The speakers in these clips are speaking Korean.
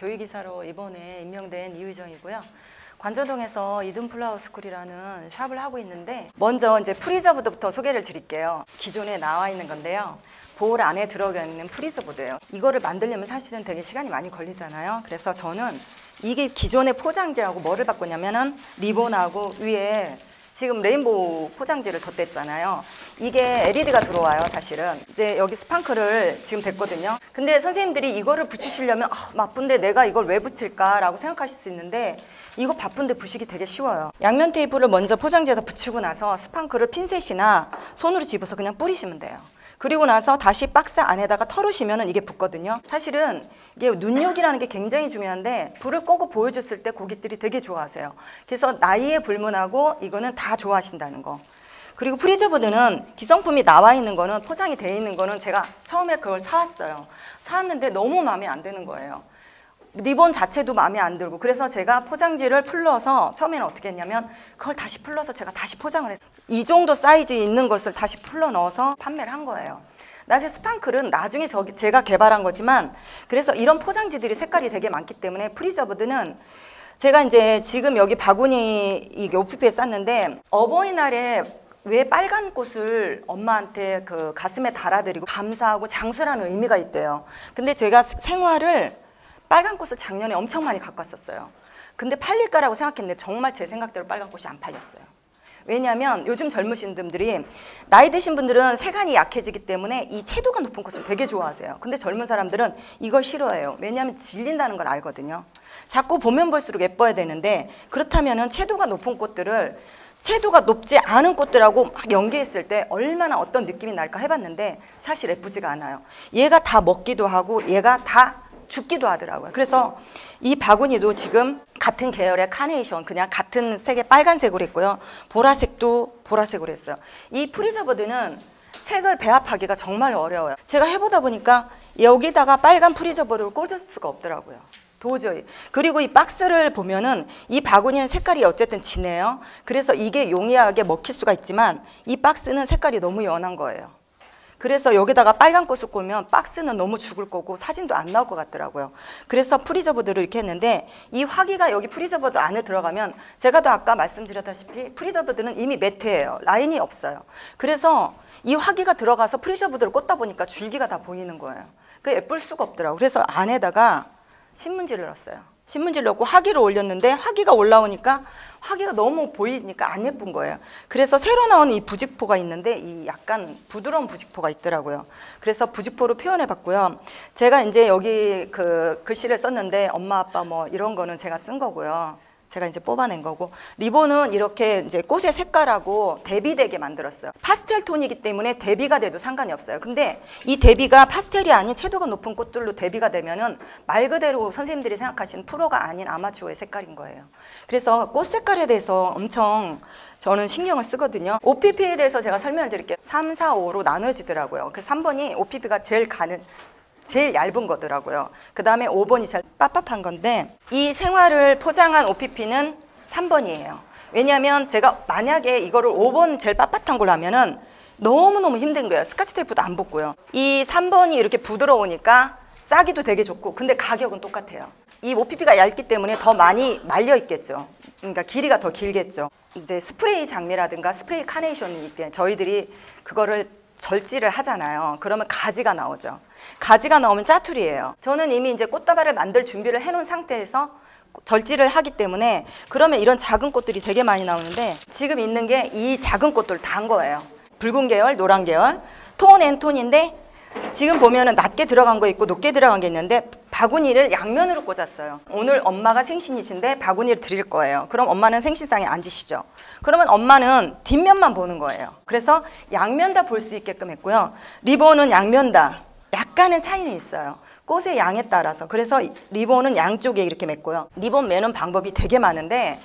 교육이사로 이번에 임명된 이유정이고요. 관저동에서 이든플라워 스쿨이라는 샵을 하고 있는데, 먼저 이제 프리저보드부터 소개를 드릴게요. 기존에 나와 있는 건데요. 볼 안에 들어가 있는 프리저보드예요. 이거를 만들려면 사실은 되게 시간이 많이 걸리잖아요. 그래서 저는 이게 기존의 포장지하고 뭐를 바꾸냐면은 리본하고 위에 지금 레인보우 포장지를 덧댔잖아요. 이게 LED가 들어와요, 사실은. 이제 여기 스판크를 지금 댔거든요. 근데 선생님들이 이거를 붙이시려면 바쁜데 내가 이걸 왜 붙일까라고 생각하실 수 있는데, 이거 바쁜데 붙이기 되게 쉬워요. 양면 테이프를 먼저 포장지에다 붙이고 나서 스판크를 핀셋이나 손으로 집어서 그냥 뿌리시면 돼요. 그리고 나서 다시 박스 안에다가 털으시면 이게 붙거든요. 사실은 이게 눈요기라는 게 굉장히 중요한데, 불을 끄고 보여줬을 때 고객들이 되게 좋아하세요. 그래서 나이에 불문하고 이거는 다 좋아하신다는 거. 그리고 프리저보드는 기성품이 나와 있는 거는, 포장이 돼 있는 거는 제가 처음에 그걸 사왔어요. 사왔는데 너무 마음에 안 드는 거예요. 리본 자체도 마음에 안 들고. 그래서 제가 포장지를 풀러서 처음에는 어떻게 했냐면 그걸 다시 풀러서 제가 다시 포장을 했어요. 이 정도 사이즈 있는 것을 다시 풀러 넣어서 판매를 한 거예요. 사실 스판클은 나중에 제가 개발한 거지만, 그래서 이런 포장지들이 색깔이 되게 많기 때문에 프리저보드는 제가 이제 지금 여기 바구니 이게 OPP에 쌌는데, 어버이날에 왜 빨간 꽃을 엄마한테 그 가슴에 달아드리고 감사하고 장수라는 의미가 있대요. 근데 제가 생화를 빨간 꽃을 작년에 엄청 많이 갖고 왔었어요. 근데 팔릴까라고 생각했는데 정말 제 생각대로 빨간 꽃이 안 팔렸어요. 왜냐하면 요즘 젊으신 분들이, 나이 드신 분들은 세간이 약해지기 때문에 이 채도가 높은 꽃을 되게 좋아하세요. 근데 젊은 사람들은 이걸 싫어해요. 왜냐하면 질린다는 걸 알거든요. 자꾸 보면 볼수록 예뻐야 되는데, 그렇다면 채도가 높은 꽃들을 채도가 높지 않은 꽃들하고 막 연계했을 때 얼마나 어떤 느낌이 날까 해봤는데 사실 예쁘지가 않아요. 얘가 다 먹기도 하고 얘가 다 죽기도 하더라고요. 그래서 이 바구니도 지금 같은 계열의 카네이션, 그냥 같은 색의 빨간색으로 했고요. 보라색도 보라색으로 했어요. 이 프리저보드는 색을 배합하기가 정말 어려워요. 제가 해보다 보니까 여기다가 빨간 프리저보드를 꽂을 수가 없더라고요. 도저히. 그리고 이 박스를 보면은 이 바구니는 색깔이 어쨌든 진해요. 그래서 이게 용이하게 먹힐 수가 있지만 이 박스는 색깔이 너무 연한 거예요. 그래서 여기다가 빨간 꽃을 꽂으면 박스는 너무 죽을 거고 사진도 안 나올 것 같더라고요. 그래서 프리저보드를 이렇게 했는데, 이 화기가 여기 프리저보드 안에 들어가면, 제가 또 아까 말씀드렸다시피 프리저보드는 이미 매트예요. 라인이 없어요. 그래서 이 화기가 들어가서 프리저보드를 꽂다 보니까 줄기가 다 보이는 거예요. 그 예쁠 수가 없더라고요. 그래서 안에다가 신문지를 넣었어요. 신문지를 넣고 화기를 올렸는데, 화기가 올라오니까 화기가 너무 보이니까 안 예쁜 거예요. 그래서 새로 나온 이 부직포가 있는데, 이 약간 부드러운 부직포가 있더라고요. 그래서 부직포로 표현해 봤고요. 제가 이제 여기 그 글씨를 썼는데, 엄마 아빠 뭐 이런 거는 제가 쓴 거고요. 제가 이제 뽑아낸 거고, 리본은 이렇게 이제 꽃의 색깔하고 대비되게 만들었어요. 파스텔 톤이기 때문에 대비가 돼도 상관이 없어요. 근데 이 대비가 파스텔이 아닌 채도가 높은 꽃들로 대비가 되면은 말 그대로 선생님들이 생각하시는 프로가 아닌 아마추어의 색깔인 거예요. 그래서 꽃 색깔에 대해서 엄청 저는 신경을 쓰거든요. OPP에 대해서 제가 설명을 드릴게요. 3, 4, 5로 나눠지더라고요. 그 3번이 OPP가 제일 얇은 거더라고요. 그 다음에 5번이 제일 빳빳한 건데, 이 생화를 포장한 OPP는 3번이에요. 왜냐하면 제가 만약에 이거를 5번 제일 빳빳한 걸로 하면은 너무너무 힘든 거예요. 스카치 테이프도 안 붙고요. 이 3번이 이렇게 부드러우니까 싸기도 되게 좋고, 근데 가격은 똑같아요. 이 OPP가 얇기 때문에 더 많이 말려 있겠죠. 그러니까 길이가 더 길겠죠. 이제 스프레이 장미라든가 스프레이 카네이션이 있대. 저희들이 그거를 절지를 하잖아요. 그러면 가지가 나오죠. 가지가 나오면 짜투리예요. 저는 이미 이제 꽃다발을 만들 준비를 해놓은 상태에서 절지를 하기 때문에, 그러면 이런 작은 꽃들이 되게 많이 나오는데, 지금 있는 게 이 작은 꽃들 다 한 거예요. 붉은 계열, 노란 계열, 톤 앤 톤인데, 지금 보면은 낮게 들어간 거 있고 높게 들어간 게 있는데, 바구니를 양면으로 꽂았어요. 오늘 엄마가 생신이신데 바구니를 드릴 거예요. 그럼 엄마는 생신상에 앉으시죠. 그러면 엄마는 뒷면만 보는 거예요. 그래서 양면 다 볼 수 있게끔 했고요. 리본은 양면 다 약간의 차이는 있어요. 꽃의 양에 따라서. 그래서 리본은 양쪽에 이렇게 맸고요. 리본 매는 방법이 되게 많은데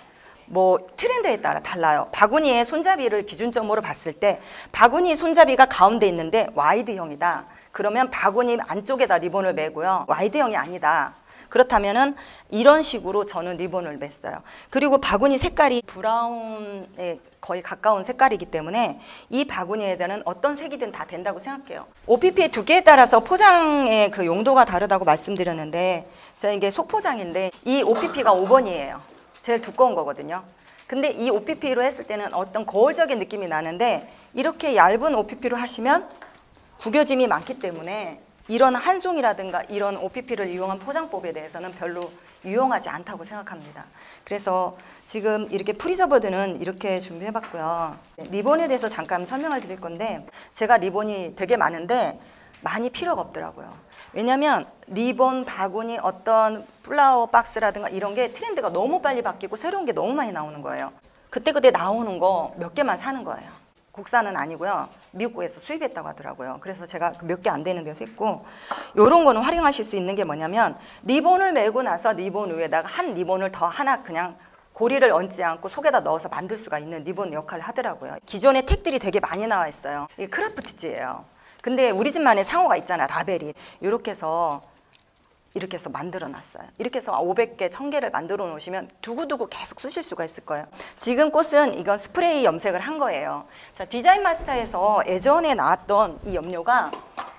뭐 트렌드에 따라 달라요. 바구니의 손잡이를 기준점으로 봤을 때, 바구니 손잡이가 가운데 있는데 와이드형이다. 그러면 바구니 안쪽에다 리본을 매고요. 와이드형이 아니다. 그렇다면은 이런 식으로 저는 리본을 맸어요. 그리고 바구니 색깔이 브라운에 거의 가까운 색깔이기 때문에 이 바구니에 대한 어떤 색이든 다 된다고 생각해요. OPP의 두께에 따라서 포장의 그 용도가 다르다고 말씀드렸는데, 제가 이게 소포장인데 이 OPP가 5번이에요. 제일 두꺼운 거거든요. 근데 이 OPP로 했을 때는 어떤 거울적인 느낌이 나는데, 이렇게 얇은 OPP로 하시면 구겨짐이 많기 때문에 이런 한 송이라든가 이런 OPP를 이용한 포장법에 대해서는 별로 유용하지 않다고 생각합니다. 그래서 지금 이렇게 프리저버드는 이렇게 준비해봤고요. 리본에 대해서 잠깐 설명을 드릴 건데, 제가 리본이 되게 많은데 많이 필요가 없더라고요. 왜냐면 리본, 바구니, 어떤 플라워 박스라든가 이런 게 트렌드가 너무 빨리 바뀌고 새로운 게 너무 많이 나오는 거예요. 그때그때 나오는 거 몇 개만 사는 거예요. 국산은 아니고요. 미국에서 수입했다고 하더라고요. 그래서 제가 몇 개 안 되는 데서 했고, 이런 거는 활용하실 수 있는 게 뭐냐면, 리본을 매고 나서 리본 위에다가 한 리본을 더 하나 그냥 고리를 얹지 않고 속에다 넣어서 만들 수가 있는 리본 역할을 하더라고요. 기존에 택들이 되게 많이 나와 있어요. 이게 크라프트지예요. 근데 우리 집만의 상호가 있잖아요. 라벨이. 이렇게 해서 만들어 놨어요. 이렇게 해서 500개, 1000개를 만들어 놓으시면 두고두고 계속 쓰실 수가 있을 거예요. 지금 꽃은 이건 스프레이 염색을 한 거예요. 자, 디자인 마스터에서 예전에 나왔던 이 염료가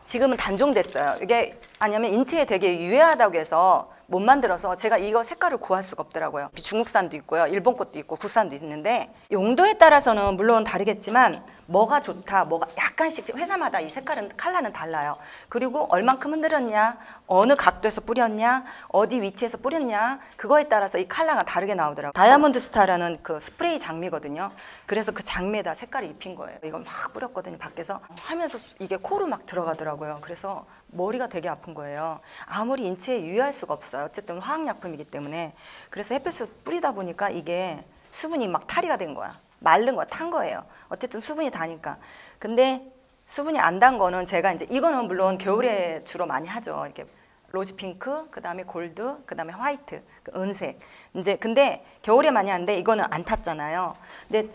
지금은 단종됐어요. 이게 아니면 인체에 되게 유해하다고 해서 못 만들어서 제가 이거 색깔을 구할 수가 없더라고요. 중국산도 있고요. 일본 것도 있고 국산도 있는데, 용도에 따라서는 물론 다르겠지만 뭐가 좋다, 뭐가 약간씩 회사마다 이 색깔은 컬러는 달라요. 그리고 얼만큼 흔들었냐, 어느 각도에서 뿌렸냐, 어디 위치에서 뿌렸냐, 그거에 따라서 이 컬러가 다르게 나오더라고요. 다이아몬드 스타라는 그 스프레이 장미거든요. 그래서 그 장미에다 색깔을 입힌 거예요. 이걸 막 뿌렸거든요. 밖에서 하면서 이게 코로 막 들어가더라고요. 그래서 머리가 되게 아픈 거예요. 아무리 인체에 유해할 수가 없어요. 어쨌든 화학약품이기 때문에. 그래서 햇볕에 뿌리다 보니까 이게 수분이 막 탈이가 된 거야. 마른 거야, 탄 거예요. 어쨌든 수분이 다니까. 근데 수분이 안 단 거는 제가 이제 이거는 물론 겨울에 주로 많이 하죠. 이렇게 로즈 핑크, 그 다음에 골드, 그 다음에 화이트, 그 은색. 이제 근데 겨울에 많이 하는데 이거는 안 탔잖아요. 근데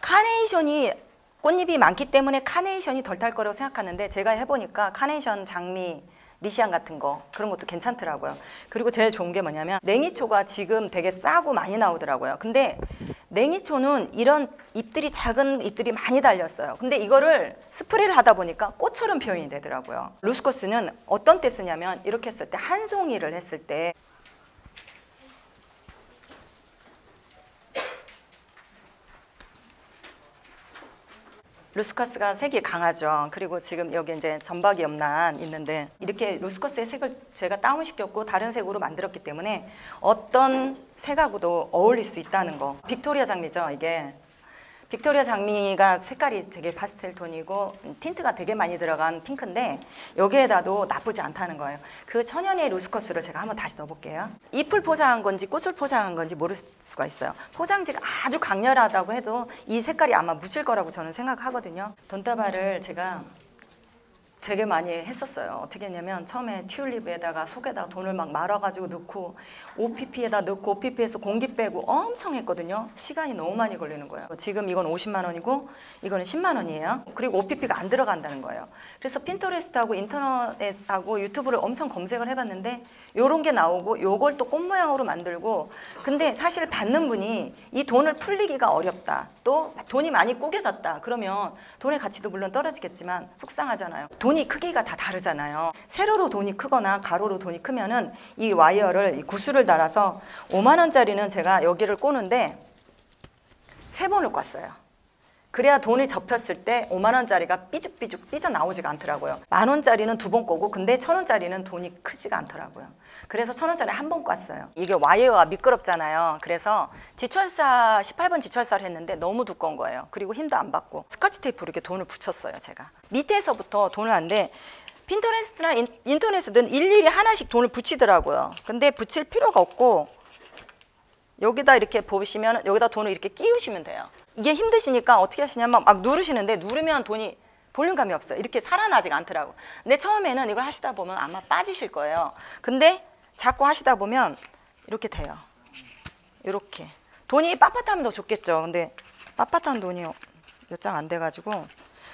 카네이션이 꽃잎이 많기 때문에 카네이션이 덜 탈 거라고 생각하는데, 제가 해보니까 카네이션, 장미, 리시안 같은 거 그런 것도 괜찮더라고요. 그리고 제일 좋은 게 뭐냐면 냉이초가 지금 되게 싸고 많이 나오더라고요. 근데 냉이초는 이런 잎들이, 작은 잎들이 많이 달렸어요. 근데 이거를 스프레이를 하다 보니까 꽃처럼 표현이 되더라고요. 루스코스는 어떤 때 쓰냐면 이렇게 했을 때, 한 송이를 했을 때 루스커스가 색이 강하죠. 그리고 지금 여기 이제 점박이 염란 있는데, 이렇게 루스커스의 색을 제가 다운시켰고 다른 색으로 만들었기 때문에 어떤 색하고도 어울릴 수 있다는 거. 빅토리아 장미죠, 이게. 빅토리아 장미가 색깔이 되게 파스텔 톤이고 틴트가 되게 많이 들어간 핑크인데, 여기에다도 나쁘지 않다는 거예요. 그 천연의 루스커스를 제가 한번 다시 넣어볼게요. 잎을 포장한 건지 꽃을 포장한 건지 모를 수가 있어요. 포장지가 아주 강렬하다고 해도 이 색깔이 아마 묻힐 거라고 저는 생각하거든요. 돈다발을 제가 되게 많이 했었어요. 어떻게 했냐면 처음에 튤립에다가 속에다가 돈을 막 말아가지고 넣고 OPP에다 넣고 OPP에서 공기 빼고 엄청 했거든요. 시간이 너무 많이 걸리는 거예요. 지금 이건 50만 원이고 이거는 10만 원이에요. 그리고 OPP가 안 들어간다는 거예요. 그래서 핀터레스트하고 인터넷하고 유튜브를 엄청 검색을 해봤는데 요런 게 나오고, 요걸 또 꽃 모양으로 만들고. 근데 사실 받는 분이 이 돈을 풀리기가 어렵다, 또 돈이 많이 구겨졌다 그러면 돈의 가치도 물론 떨어지겠지만 속상하잖아요. 돈이 크기가 다 다르잖아요. 세로로 돈이 크거나 가로로 돈이 크면은 이 와이어를, 이 구슬을 달아서 5만 원짜리는 제가 여기를 꼬는데 3번을 꿨어요. 그래야 돈이 접혔을 때 5만 원짜리가 삐죽삐죽 삐져나오지가 않더라고요. 만 원짜리는 2번 꼬고, 근데 1000원짜리는 돈이 크지가 않더라고요. 그래서 1000원짜리 한 번 꿨어요. 이게 와이어가 미끄럽잖아요. 그래서 지철사 18번 지철사를 했는데 너무 두꺼운 거예요. 그리고 힘도 안 받고 스카치 테이프로 이렇게 돈을 붙였어요. 제가 밑에서부터 돈을 하는데, 핀터레스트나 인터넷은 일일이 하나씩 돈을 붙이더라고요. 근데 붙일 필요가 없고 여기다 이렇게 보시면 여기다 돈을 이렇게 끼우시면 돼요. 이게 힘드시니까 어떻게 하시냐면 막 누르시는데, 누르면 돈이 볼륨감이 없어요. 이렇게 살아나지가 않더라고. 근데 처음에는 이걸 하시다 보면 아마 빠지실 거예요. 근데 자꾸 하시다 보면 이렇게 돼요. 이렇게 돈이 빳빳하면 더 좋겠죠. 근데 빳빳한 돈이 몇 장 안 돼가지고,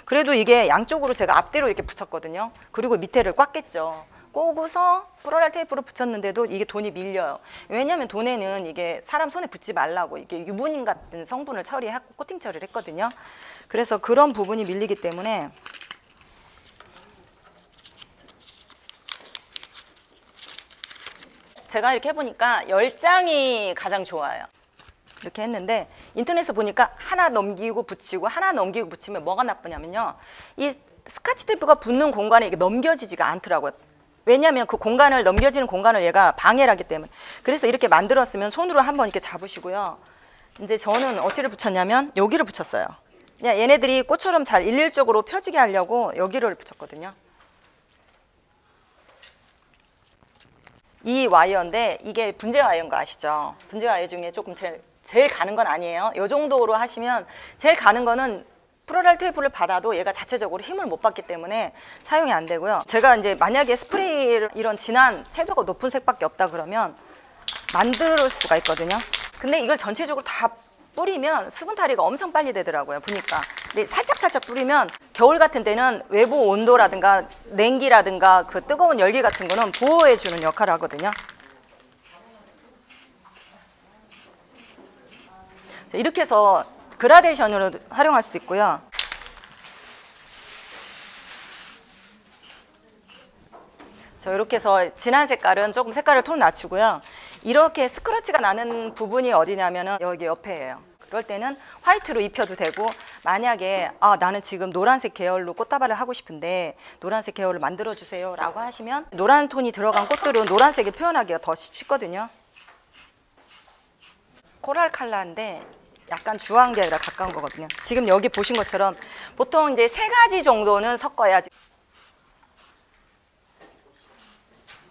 그래도 이게 양쪽으로 제가 앞뒤로 이렇게 붙였거든요. 그리고 밑에를 꽉 깼죠. 꼬고서 플로럴 테이프로 붙였는데도 이게 돈이 밀려요. 왜냐하면 돈에는 이게 사람 손에 붙지 말라고 이게 유분인 같은 성분을 처리하고 코팅 처리를 했거든요. 그래서 그런 부분이 밀리기 때문에 제가 이렇게 해보니까 10장이 가장 좋아요. 이렇게 했는데 인터넷에서 보니까 하나 넘기고 붙이고 하나 넘기고 붙이면 뭐가 나쁘냐면요, 이 스카치 테이프가 붙는 공간에 이게 넘겨지지가 않더라고요. 왜냐하면 그 공간을, 넘겨지는 공간을 얘가 방해를 하기 때문에. 그래서 이렇게 만들었으면 손으로 한번 이렇게 잡으시고요. 이제 저는 어디를 붙였냐면 여기를 붙였어요. 그냥 얘네들이 꽃처럼 잘 일률적으로 펴지게 하려고 여기를 붙였거든요. 이 와이어인데 이게 분재 와이어인 거 아시죠? 분재 와이어 중에 조금 제일 가는 건 아니에요. 이 정도로 하시면, 제일 가는 거는 플로럴 테이프를 받아도 얘가 자체적으로 힘을 못 받기 때문에 사용이 안 되고요. 제가 이제 만약에 스프레이를 이런 진한 채도가 높은 색밖에 없다 그러면 만들 수가 있거든요. 근데 이걸 전체적으로 다 뿌리면 수분 탈이가 엄청 빨리 되더라고요, 보니까. 근데 살짝 뿌리면 겨울 같은 때는 외부 온도라든가 냉기라든가 그 뜨거운 열기 같은 거는 보호해 주는 역할을 하거든요. 이렇게 해서 그라데이션으로 활용할 수도 있고요. 이렇게 해서 진한 색깔은 조금 색깔을 톤 낮추고요. 이렇게 스크러치가 나는 부분이 어디냐면은 여기 옆에예요. 그럴 때는 화이트로 입혀도 되고, 만약에 나는 지금 노란색 계열로 꽃다발을 하고 싶은데 노란색 계열을 만들어 주세요 라고 하시면 노란 톤이 들어간 꽃들은 노란색을 표현하기가 더 쉽거든요. 코랄 컬러인데 약간 주황 계열에 가까운 거거든요. 지금 여기 보신 것처럼 보통 이제 3가지 정도는 섞어야지.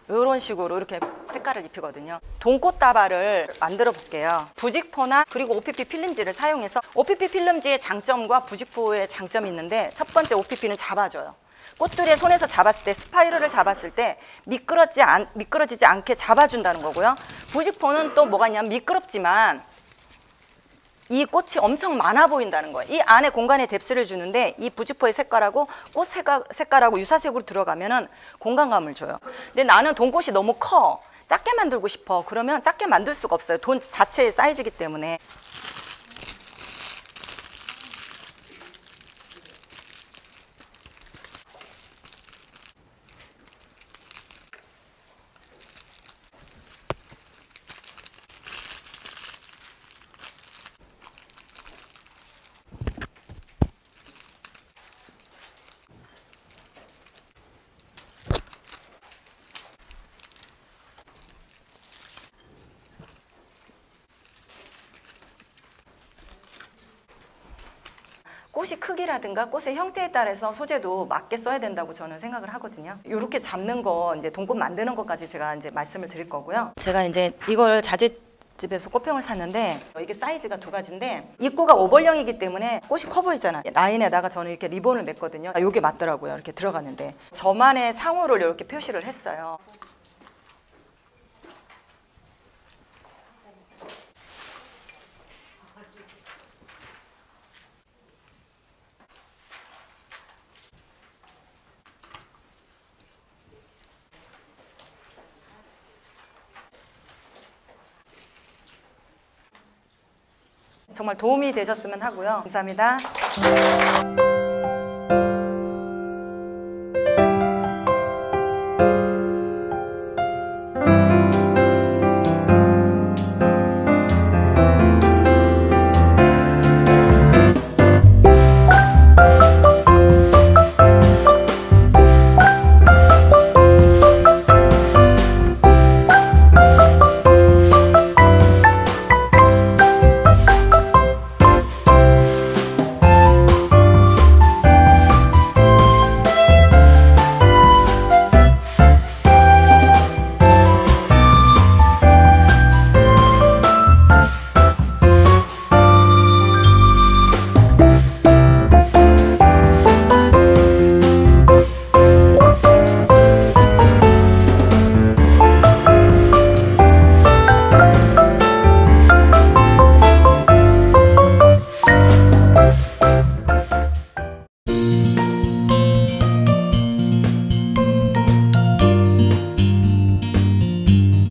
이런 식으로 이렇게 색깔을 입히거든요. 돈꽃다발을 만들어 볼게요. 부직포나 그리고 OPP 필름지를 사용해서, OPP 필름지의 장점과 부직포의 장점이 있는데, 첫 번째 OPP는 잡아줘요. 꽃들의 손에서 잡았을 때, 스파이럴을 잡았을 때 미끄러지지 않게 잡아준다는 거고요. 부직포는 또 뭐가 있냐면 미끄럽지만 이 꽃이 엄청 많아 보인다는 거예요. 이 안에 공간에 뎁스를 주는데 이 부직포의 색깔하고 꽃 색깔하고 유사색으로 들어가면은 공간감을 줘요. 근데 나는 돈꽃이 너무 커, 작게 만들고 싶어. 그러면 작게 만들 수가 없어요. 돈 자체의 사이즈이기 때문에. 꽃이 크기라든가 꽃의 형태에 따라서 소재도 맞게 써야 된다고 저는 생각을 하거든요. 이렇게 잡는 거, 이제 돈꽃 만드는 것까지 제가 이제 말씀을 드릴 거고요. 제가 이제 이걸 자재집에서 꽃병을 샀는데, 이게 사이즈가 2가지인데 입구가 오벌형이기 때문에 꽃이 커 보이잖아요. 라인에다가 저는 이렇게 리본을 맸거든요. 이게 맞더라고요. 이렇게 들어가는데 저만의 상호를 이렇게 표시를 했어요. 정말 도움이 되셨으면 하고요. 감사합니다.